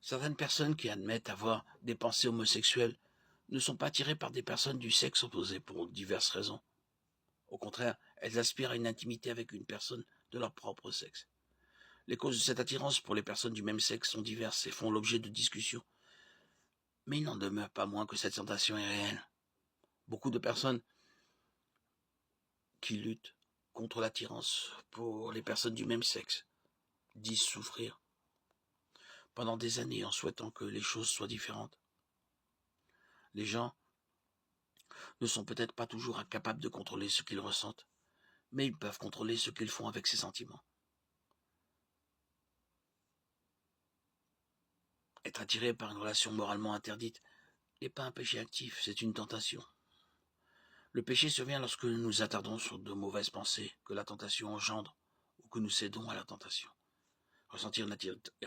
Certaines personnes qui admettent avoir des pensées homosexuelles ne sont pas attirées par des personnes du sexe opposé pour diverses raisons. Au contraire, elles aspirent à une intimité avec une personne de leur propre sexe. Les causes de cette attirance pour les personnes du même sexe sont diverses et font l'objet de discussions. Mais il n'en demeure pas moins que cette tentation est réelle. Beaucoup de personnes qui luttent contre l'attirance pour les personnes du même sexe disent souffrir pendant des années en souhaitant que les choses soient différentes. Les gens ne sont peut-être pas toujours incapables de contrôler ce qu'ils ressentent, mais ils peuvent contrôler ce qu'ils font avec ces sentiments. Être attiré par une relation moralement interdite n'est pas un péché actif, c'est une tentation. Le péché survient lorsque nous nous attardons sur de mauvaises pensées que la tentation engendre ou que nous cédons à la tentation. Ressentir une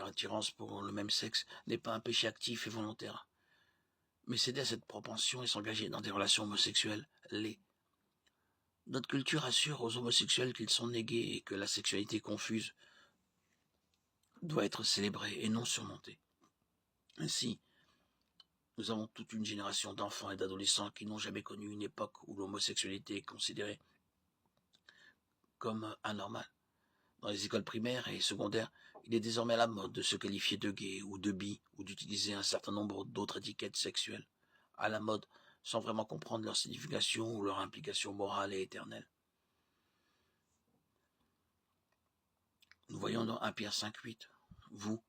attirance pour le même sexe n'est pas un péché actif et volontaire. Mais céder à cette propension et s'engager dans des relations homosexuelles l'est. Notre culture assure aux homosexuels qu'ils sont négués et que la sexualité confuse doit être célébrée et non surmontée. Ainsi, nous avons toute une génération d'enfants et d'adolescents qui n'ont jamais connu une époque où l'homosexualité est considérée comme anormale. Dans les écoles primaires et secondaires, il est désormais à la mode de se qualifier de gay ou de bi ou d'utiliser un certain nombre d'autres étiquettes sexuelles. À la mode, sans vraiment comprendre leur signification ou leur implication morale et éternelle. Nous voyons dans 1 Pierre 5,8, vous,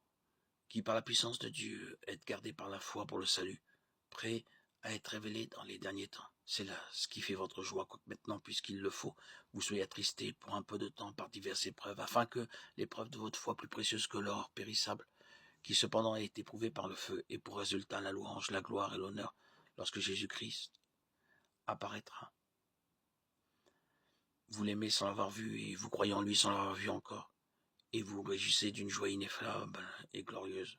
qui par la puissance de Dieu êtes gardés par la foi pour le salut, prêts à être révélés dans les derniers temps. C'est là ce qui fait votre joie, quoique maintenant, puisqu'il le faut, vous soyez attristés pour un peu de temps par diverses épreuves, afin que l'épreuve de votre foi plus précieuse que l'or périssable, qui cependant est éprouvée par le feu, ait pour résultat la louange, la gloire et l'honneur, lorsque Jésus-Christ apparaîtra. Vous l'aimez sans l'avoir vu, et vous croyez en lui sans l'avoir vu encore, et vous vous réjouissez d'une joie ineffable et glorieuse.